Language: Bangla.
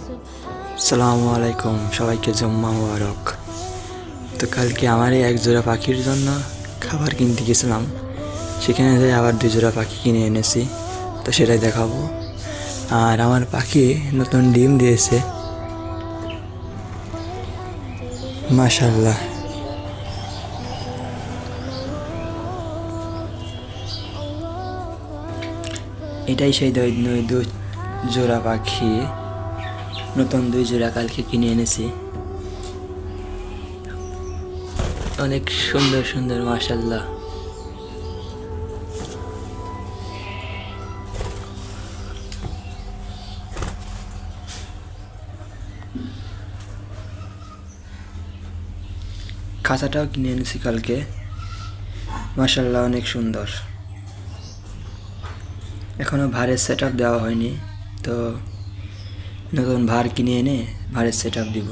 আসসালামু আলাইকুম, সবাইকে জুম্মা মুবারক। তো কালকে আমার এই এক জোড়া পাখির জন্য খাবার কিনতে গেছিলাম, সেখানে যাই আবার 2 জোড়া পাখি কিনে এনেছি। তো সেটাই দেখাবো। আর আমার পাখি নতুন ডিম দিয়েছে, মাশাআল্লাহ। এটাই সেই 2 জোড়া পাখি, নতুন 2 জোড়া কালকে কিনে এনেছি। অনেক সুন্দর সুন্দর, মাশাআল্লাহ। খাঁচাটাও কিনে এনেছি কালকে, মাশাআল্লাহ, অনেক সুন্দর। এখনো ভারের সেট আপ দেওয়া হয়নি, তো নতুন ভার কিনে এনে ভারের সেট আপ দিব।